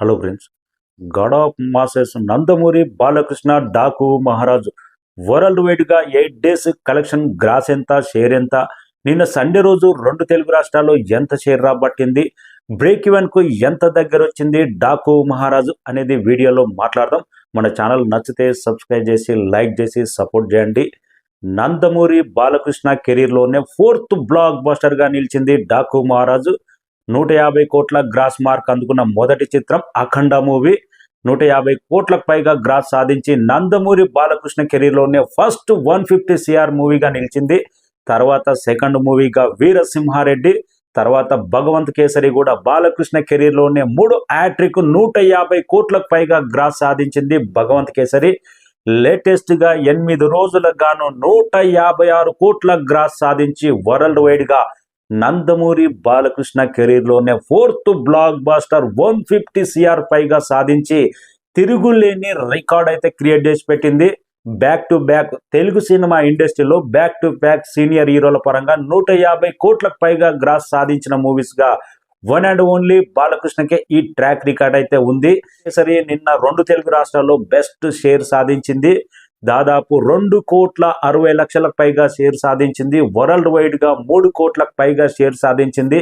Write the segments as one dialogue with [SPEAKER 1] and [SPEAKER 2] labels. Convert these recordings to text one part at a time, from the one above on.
[SPEAKER 1] Hello friends, God of masses Nandamuri Balakrishna Daaku మహారాజు world వైడ్గా 8 days collection gross ఎంత, షేర్ ఎంత, నిన్న సండే రోజు 2 తెలుగు రాష్ట్రాల్లో ఎంత షేర్ రాబట్టింది, బ్రేక్ ఈవెన్కు ఎంత దగ్గర వచ్చింది డాకు మహారాజు అనేది వీడియోలో మాట్లాడదాం. మన ఛానల్ నచ్చితే సబ్స్క్రైబ్ చేసి లైక్ చేసి సపోర్ట్ చేయండి. నందమూరి బాలకృష్ణ కెరీర్లోనే 4th బ్లాక్ బస్టర్గా నిలిచింది డాకు మహారాజు. 150 కోట్ల గ్రాస్ మార్క్ అందుకున్న మొదటి చిత్రం అఖండ మూవీ 150 కోట్లకు పైగా గ్రాస్ సాధించి నందమూరి బాలకృష్ణ కెరీర్లోనే ఫస్ట్ 150 CR మూవీగా నిలిచింది. తర్వాత సెకండ్ మూవీగా వీరసింహారెడ్డి, తర్వాత భగవంత్ కేసరి కూడా బాలకృష్ణ కెరీర్లోనే 3 హ్యాట్రిక్ 150 కోట్లకు పైగా గ్రాస్ సాధించింది భగవంత్ కేసరి. లేటెస్ట్గా 8 రోజులకు గాను 156 కోట్ల గ్రాస్ సాధించి వరల్డ్ వైడ్గా నందమూరి బాలకృష్ణ కెరీర్లోనే 4th బ్లాక్ బాస్టర్ 150 CR పైగా సాధించి తిరుగులేని రికార్డ్ అయితే క్రియేట్ చేసి పెట్టింది. Back to back Telugu cinema ఇండస్ట్రీలో బ్యాక్ టు బ్యాక్ సీనియర్ హీరోల పరంగా 150 కోట్లకు పైగా గ్రాస్ సాధించిన మూవీస్గా వన్ అండ్ ఓన్లీ బాలకృష్ణకే ఈ ట్రాక్ రికార్డ్ అయితే ఉంది. సరే, నిన్న 2 తెలుగు రాష్ట్రాల్లో బెస్ట్ షేర్ సాధించింది. దాదాపు 2,60,00,000 పైగా షేర్ సాధించింది. వరల్డ్ వైడ్గా 3 కోట్లకు పైగా షేర్ సాధించింది.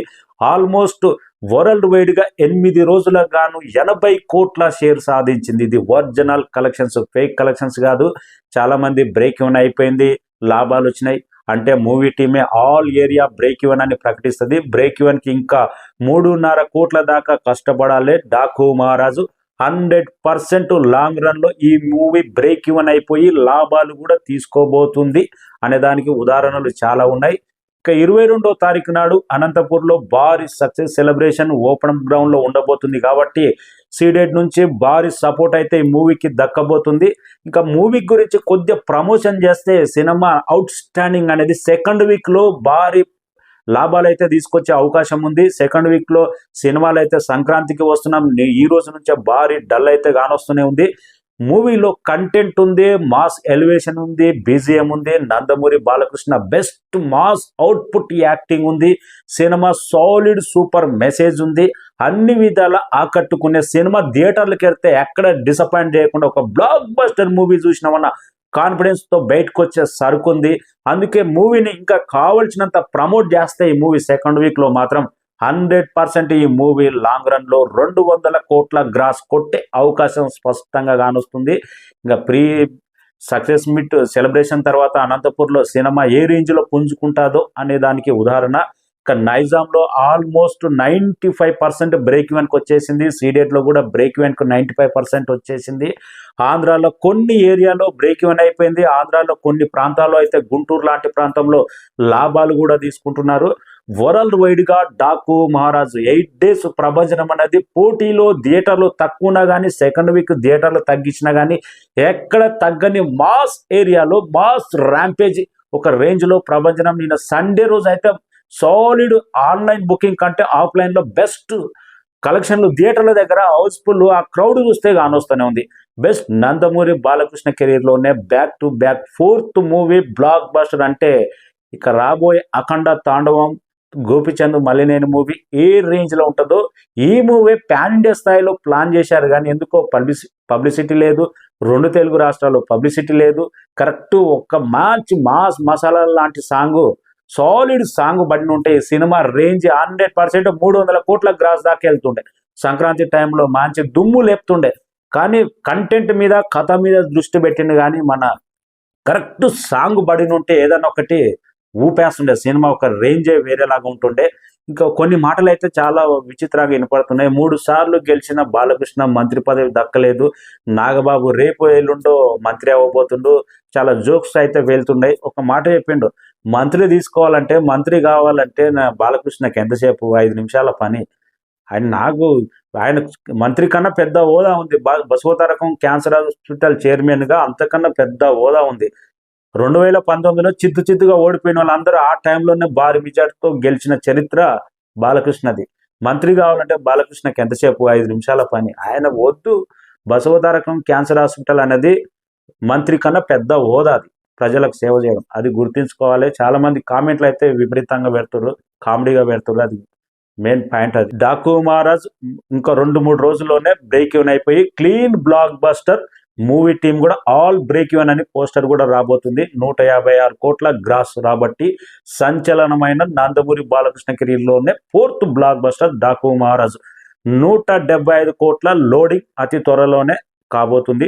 [SPEAKER 1] ఆల్మోస్ట్ వరల్డ్ వైడ్గా 8 రోజులకు గాను 80 కోట్ల షేర్ సాధించింది. ఇది ఒరిజినల్ కలెక్షన్స్, ఫేక్ కలెక్షన్స్ కాదు. చాలామంది బ్రేక్ ఈవెన్ అయిపోయింది, లాభాలు వచ్చినాయి అంటే మూవీ టీమే ఆల్ ఏరియా బ్రేక్ ఈవెన్ అని ప్రకటిస్తుంది. బ్రేక్ ఈవెన్కి ఇంకా 3.5 కోట్ల దాకా కష్టపడాలి డాకు మహారాజు. 100% లాంగ్ రన్లో ఈ మూవీ బ్రేక్ ఈవెన్ అయిపోయి లాభాలు కూడా తీసుకోబోతుంది అనే దానికి ఉదాహరణలు చాలా ఉన్నాయి. ఇక 22వ తారీఖు నాడు అనంతపూర్లో భారీ సక్సెస్ సెలబ్రేషన్ ఓపెన్ గ్రౌండ్లో ఉండబోతుంది కాబట్టి సీడెడ్ నుంచి భారీ సపోర్ట్ అయితే ఈ మూవీకి దక్కబోతుంది. ఇంకా మూవీ గురించి కొద్దిగా ప్రమోషన్ చేస్తే సినిమా అవుట్ స్టాండింగ్ అనేది సెకండ్ వీక్లో భారీ లాభాలు అయితే తీసుకొచ్చే అవకాశం ఉంది. సెకండ్ వీక్లో సినిమాలు అయితే సంక్రాంతికి వస్తున్నాం, ఈ రోజు నుంచే భారీ డల్ అయితే కానొస్తూనే ఉంది. మూవీలో కంటెంట్ ఉంది, మాస్ ఎలివేషన్ ఉంది, బీజిఎం ఉంది. Nandamuri Balakrishna best mass output acting ఉంది. సినిమా సాలిడ్ సూపర్ మెసేజ్ ఉంది. అన్ని విధాల ఆకట్టుకునే సినిమా. థియేటర్లకు వెళ్తే ఎక్కడ డిసప్పాయింట్ చేయకుండా ఒక బ్లాక్ బస్టర్ మూవీ చూసినామన్న కాన్ఫిడెన్స్తో బయటకు వచ్చే సరుకుంది. అందుకే మూవీని ఇంకా కావాల్సినంత ప్రమోట్ చేస్తే ఈ మూవీ సెకండ్ వీక్లో మాత్రం 100% ఈ మూవీ లాంగ్ రన్లో 200 కోట్ల గ్రాస్ కొట్టే అవకాశం స్పష్టంగా కానొస్తుంది. ఇంకా ప్రీ సక్సెస్ మీట్ సెలబ్రేషన్ తర్వాత అనంతపూర్లో సినిమా ఏ రేంజ్లో పుంజుకుంటుందో అనే దానికి ఉదాహరణ. ఇక నైజాంలో ఆల్మోస్ట్ 95% బ్రేక్ ఈవెన్కి వచ్చేసింది. సీడెట్లో కూడా బ్రేక్ ఈవెన్కు 95% వచ్చేసింది. ఆంధ్రాలో కొన్ని ఏరియాలో బ్రేక్ ఈవెన్ అయిపోయింది. ఆంధ్రాలో కొన్ని ప్రాంతాల్లో అయితే గుంటూరు లాంటి ప్రాంతంలో లాభాలు కూడా తీసుకుంటున్నారు. వరల్డ్ వైడ్గా డాకు మహారాజు 8 days ప్రభంజనం అనేది పోటీలో థియేటర్లు తక్కువనా కానీ సెకండ్ వీక్ థియేటర్లు తగ్గించినా కానీ ఎక్కడ తగ్గని మాస్ ఏరియాలో మాస్ ర్యాంపేజ్ ఒక రేంజ్లో ప్రభంజనం. నిన్న సండే రోజు అయితే సాలిడ్ ఆన్లైన్ బుకింగ్ కంటే ఆఫ్లైన్లో బెస్ట్ కలెక్షన్లు థియేటర్ల దగ్గర హౌస్ఫుల్. ఆ క్రౌడ్ చూస్తే కానొస్తూనే ఉంది. బెస్ట్ నందమూరి బాలకృష్ణ కెరీర్లోనే back to back 4th movie blockbuster అంటే ఇక రాబోయే అఖండ తాండవం గోపిచంద్ మల్లినేని మూవీ ఏ రేంజ్లో ఉంటుందో ఈ మూవీ పాన్ ఇండియా స్థాయిలో ప్లాన్ చేశారు కానీ ఎందుకో పబ్లిసిటీ లేదు. 2 తెలుగు రాష్ట్రాల్లో పబ్లిసిటీ లేదు. కరెక్ట్ ఒక మంచి మాస్ మసాలా లాంటి సాంగ్, సాలిడ్ సాంగ్ పడిన ఉంటే సినిమా రేంజ్ 100% 300 కోట్ల గ్రాస్ దాకా వెళ్తుండే. సంక్రాంతి టైంలో మంచి దుమ్ము లేపుతుండే. కానీ కంటెంట్ మీద కథ మీద దృష్టి పెట్టింది కానీ మన కరెక్ట్ సాంగ్ పడిన ఉంటే ఏదన్నా ఒకటి ఊపేస్తుండే. సినిమా ఒక రేంజే వేరేలాగా ఉంటుండే. ఇంకా కొన్ని మాటలు అయితే చాలా విచిత్రంగా వినపడుతున్నాయి. 3 సార్లు గెలిచిన బాలకృష్ణ మంత్రి పదవి దక్కలేదు. నాగబాబు రేపు ఎల్లుండో మంత్రి అవ్వబోతుండు. చాలా జోక్స్ అయితే వెళ్తున్నాయి. ఒక మాట చెప్పిండు, మంత్రి తీసుకోవాలంటే మంత్రి కావాలంటే నా బాలకృష్ణకి ఎంతసేపు 5 నిమిషాల పని. ఆయన మంత్రి కన్నా పెద్ద హోదా ఉంది. బసవతారకం క్యాన్సర్ హాస్పిటల్ చైర్మన్గా అంతకన్నా పెద్ద హోదా ఉంది. 2019లో చిత్తుగా ఓడిపోయిన వాళ్ళందరూ ఆ టైంలోనే భారీ మెజార్టీతో గెలిచిన చరిత్ర బాలకృష్ణది. మంత్రి కావాలంటే బాలకృష్ణకి ఎంతసేపు 5 నిమిషాల పని. ఆయన వద్దు. బసవతారకం క్యాన్సర్ హాస్పిటల్ అనేది మంత్రి కన్నా పెద్ద హోదా. అది ప్రజలకు సేవ చేయడం అది గుర్తుంచుకోవాలి. చాలామంది కామెంట్లు అయితే విపరీతంగా పెడుతున్నారు, కామెడీగా పెడుతున్నారు. అది మెయిన్ పాయింట్ అది. డాకు మహారాజ్ ఇంకా 2-3 రోజుల్లోనే బ్రేక్ ఈవెన్ అయిపోయి clean blockbuster movie team కూడా ఆల్ బ్రేక్ ఈవెన్ అని పోస్టర్ కూడా రాబోతుంది. 156 కోట్ల గ్రాస్ రాబట్టి సంచలనమైన నందమూరి బాలకృష్ణ కెరీర్లోనే 4th blockbuster Daaku Maharaj. 175 కోట్ల లోడింగ్ అతి త్వరలోనే కాబోతుంది.